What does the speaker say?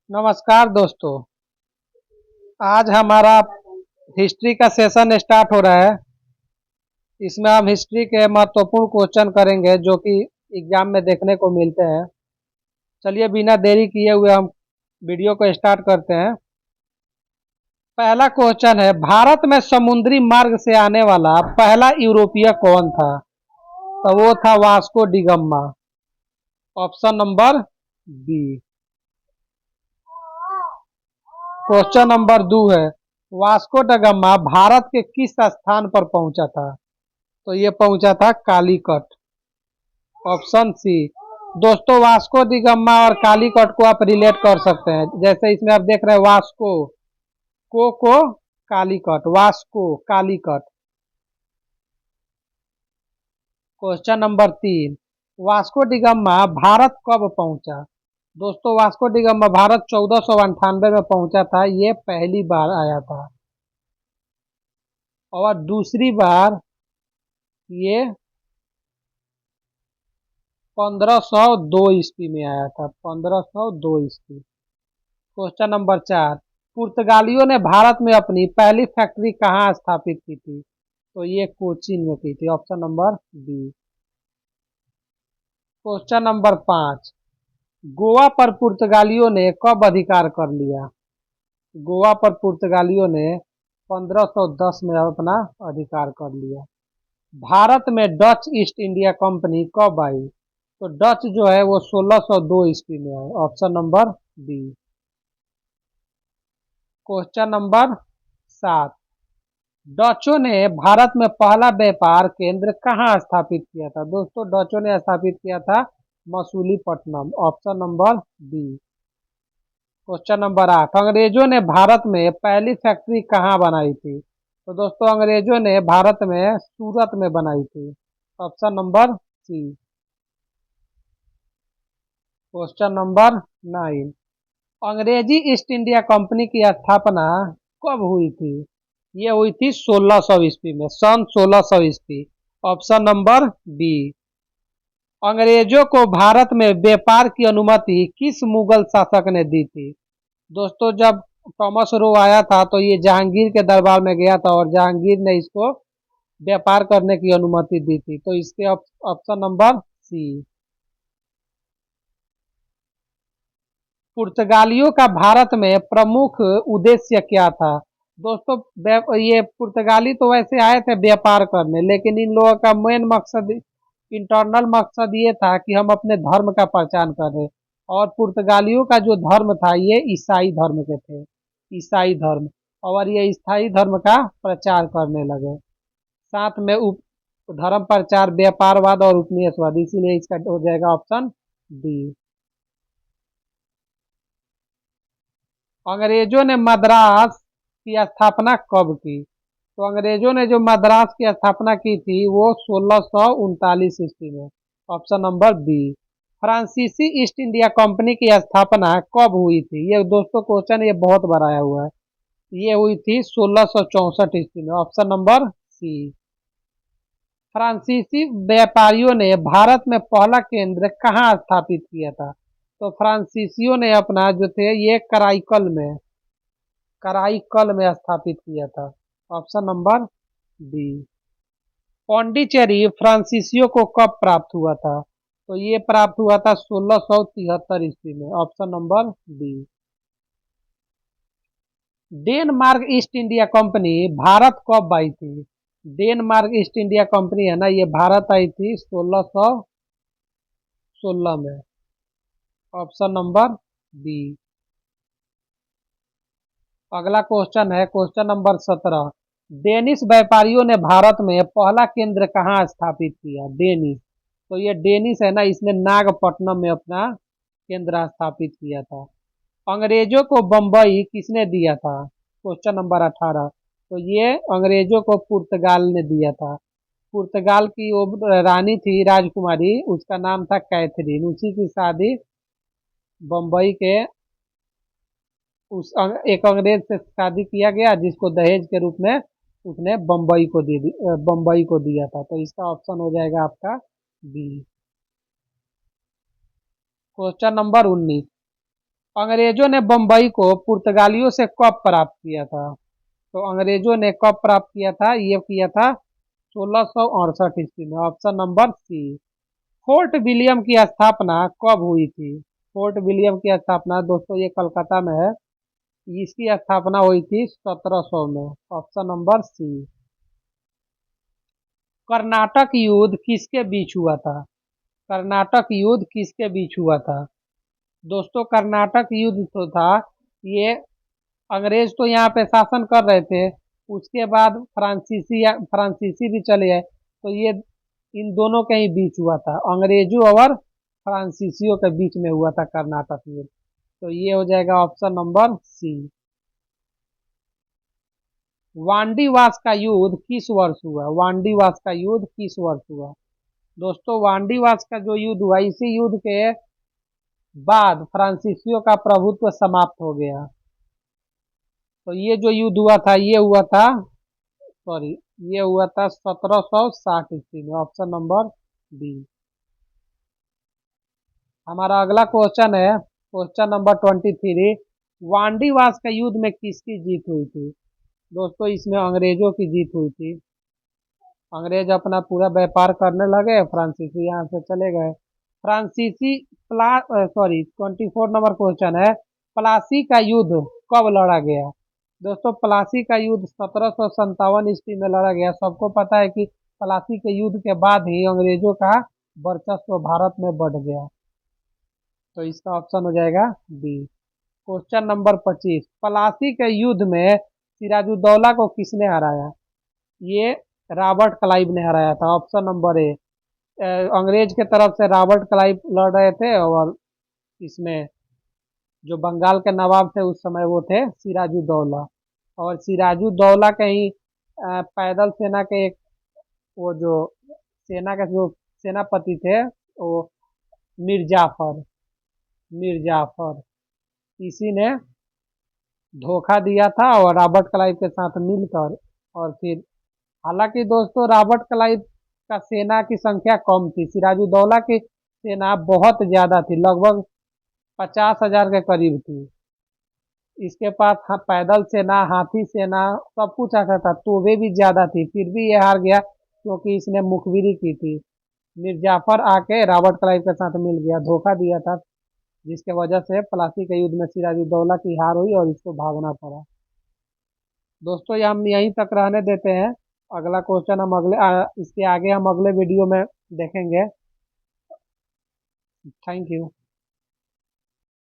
नमस्कार दोस्तों। आज हमारा हिस्ट्री का सेशन स्टार्ट हो रहा है। इसमें हम हिस्ट्री के महत्वपूर्ण क्वेश्चन करेंगे जो कि एग्जाम में देखने को मिलते हैं। चलिए बिना देरी किए हुए हम वीडियो को स्टार्ट करते हैं। पहला क्वेश्चन है, भारत में समुद्री मार्ग से आने वाला पहला यूरोपीय कौन था? तो वो था Vasco da Gama. Option number B. Question number 2 है, वास्को ड गामा भारत के किस स्थान पर पहुंचा था? तो ये पहुंचा था कालीकट। Option C. दोस्तों, वास्को डी गामा और कालीकट को आप रिलेट कर सकते हैं। जैसे इसमें आप देख रहे हैं वास्को को Calicut, Vasco Calicut. Question number 3, Vasco D gamma Bharat कब पहुंचा? दोस्तों, वास्को डी गामा भारत 1498 में पहुंचा था। ये पहली बार आया था और दूसरी बार ये 1502 ईस्वी में आया था। 1502 ईस्वी। क्वेश्चन नंबर 4, पुर्तगालियों ने भारत में अपनी पहली फैक्ट्री कहाँ स्थापित की थी? तो ये कोचीन में की थी। Option number B. Question number 5, Goa पर पुर्तगालियों ने कब अधिकार कर लिया? गोवा पर पुर्तगालियों ने 1510 में अपना अधिकार कर लिया। भारत में डच ईस्ट इंडिया कंपनी कब आई? तो डच जो है वो 1602 ईस्वी में आए। Option number B. Question number 7, डचों ने भारत में पहला व्यापार केंद्र कहाँ स्थापित किया था? दोस्तों, डचों ने स्थापित किया था Masulipatnam. Option number B. Question number 8, अंग्रेजों ने भारत में पहली फैक्ट्री कहाँ बनाई थी? तो दोस्तों, अंग्रेजों ने भारत में सूरत में बनाई थी। Option number C. Question number 9, अंग्रेजी ईस्ट इंडिया कंपनी की स्थापना कब हुई थी? ये हुई थी 1600 ईस्वी में, सन 1600 ईस्वी। Option number B. अंग्रेजों को भारत में व्यापार की अनुमति किस मुगल शासक ने दी थी? दोस्तों, जब थॉमस रो आया था तो ये जहांगीर के दरबार में गया था और जहांगीर ने इसको व्यापार करने की अनुमति दी थी। तो इसके ऑप्शन नंबर सी। पुर्तगालियों का भारत में प्रमुख उद्देश्य क्या था? दोस्तों, ये पुर्तगाली तो वैसे आए थे व्यापार करने, लेकिन इन लोगों का मेन मकसद, इंटरनल मकसद ये था कि हम अपने धर्म का पहचान करें। और पुर्तगालियों का जो धर्म था ये ईसाई धर्म के थे, ईसाई धर्म। और ये ईसाई धर्म का प्रचार करने लगे। साथ में धर्म प्रचार, व्यापारवाद और उपनिवेशवाद। इसीलिए इसका हो जाएगा ऑप्शन डी। अंग्रेजों ने मद्रास की स्थापना कब की? तो अंग्रेजों ने जो मद्रास की स्थापना की थी वो 1639 ईस्वी में। Option number B. फ्रांसीसी ईस्ट इंडिया कंपनी की स्थापना कब हुई थी? ये दोस्तों क्वेश्चन ये बहुत बार आया हुआ है। ये हुई थी 1664 ईस्वी में। Option number C. फ्रांसीसी व्यापारियों ने भारत में पहला केंद्र कहाँ स्थापित किया था? तो फ्रांसीसियों ने अपना जो थे ये कराईकल में स्थापित किया था। Option number D. पौंडीचेरी फ्रांसीसियों को कब प्राप्त हुआ था? तो ये प्राप्त हुआ था 1673 ईस्वी में। Option number D. Denmark east India company Bharat कब आई थी? डेनमार्क ईस्ट इंडिया कंपनी है ना, ये भारत आई थी 1616 में। Option number B. अगला क्वेश्चन है क्वेश्चन नंबर 17, डेनिश व्यापारियों ने भारत में पहला केंद्र कहाँ स्थापित किया? डेनिश, तो ये डेनिश है ना, इसने नागपट्टनम में अपना केंद्र स्थापित किया था। अंग्रेजों को बंबई किसने दिया था? क्वेश्चन नंबर 18, तो ये अंग्रेजों को पुर्तगाल ने दिया था। पुर्तगाल की वो रानी थी राजकुमारी, उसका नाम था कैथरीन। उसी की शादी बंबई के एक अंग्रेज से शादी किया गया, जिसको दहेज के रूप में उसने बंबई को दिया था। तो इसका ऑप्शन हो जाएगा आपका बी। क्वेश्चन नंबर 19, अंग्रेजों ने बंबई को पुर्तगालियों से कब प्राप्त किया था? तो अंग्रेजों ने कब प्राप्त किया था? ये किया था 1668 ईस्वी में। Option number C. Fort William की स्थापना कब हुई थी? फोर्ट विलियम की स्थापना दोस्तों ये कलकत्ता में है। इसकी स्थापना हुई थी 1700 में। ऑप्शन नंबर सी। कर्नाटक युद्ध किसके बीच हुआ था? कर्नाटक युद्ध किसके बीच हुआ था? दोस्तों कर्नाटक युद्ध तो था, ये अंग्रेज तो यहाँ पे शासन कर रहे थे, उसके बाद फ्रांसीसी भी चले आए, तो ये इन दोनों के ही बीच हुआ था, अंग्रेजों और फ्रांसीसियों के बीच में हुआ था कर्नाटक युद्ध। तो ये हो जाएगा ऑप्शन नंबर सी। वांडीवास का युद्ध किस वर्ष हुआ? वांडीवास का युद्ध किस वर्ष हुआ? दोस्तों वांडीवास का जो युद्ध हुआ, इसी युद्ध के बाद फ्रांसीसियों का प्रभुत्व समाप्त हो गया। तो ये जो युद्ध हुआ था, ये हुआ था, सॉरी, ये हुआ था 1760 ईस्वी में। Option number B. हमारा अगला क्वेश्चन है क्वेश्चन नंबर 23। वांडीवास का युद्ध में किसकी जीत हुई थी? दोस्तों इसमें अंग्रेजों की जीत हुई थी। अंग्रेज अपना पूरा व्यापार करने लगे, फ्रांसीसी यहाँ से चले गए। फ्रांसीसी प्ला सॉरी 24 नंबर क्वेश्चन है, प्लासी का युद्ध कब लड़ा गया? दोस्तों प्लासी का युद्ध 1757 ईस्वी में लड़ा गया। सबको पता है कि प्लासी के युद्ध के बाद ही अंग्रेजों का वर्चस्व भारत में बढ़ गया। तो इसका ऑप्शन हो जाएगा बी। Question number 25। प्लासी के युद्ध में सिराजुद्दौला को किसने हराया? ये रॉबर्ट क्लाइव ने हराया था। Option number A. अंग्रेज के तरफ से रॉबर्ट क्लाइव लड़ रहे थे, और इसमें जो बंगाल के नवाब थे उस समय वो थे सिराजुद्दौला। और सिराजुद्दौला के ही पैदल सेना के एक, वो जो सेना के जो सेनापति थे, वो मीर जाफर इसी ने धोखा दिया था और रॉबर्ट क्लाइव के साथ मिलकर। और फिर हालांकि दोस्तों रॉबर्ट क्लाइव का सेना की संख्या कम थी, सिराजुद्दौला की सेना बहुत ज्यादा थी, लगभग 50,000 के करीब थी। इसके पास पैदल सेना, हाथी सेना, सब कुछ आता था, तोबे भी ज्यादा थी, फिर भी ये हार गया क्योंकि इसने मुखबिरी की थी। मिर्जाफर आके रॉबर्ट क्लाइव के साथ मिल गया, धोखा दिया था, जिसके वजह से प्लासी के युद्ध में सिराजुद्दौला की हार हुई और इसको भागना पड़ा। दोस्तों ये हम यहीं तक रहने देते हैं। अगला क्वेश्चन हम इसके आगे हम अगले वीडियो में देखेंगे। Thank you.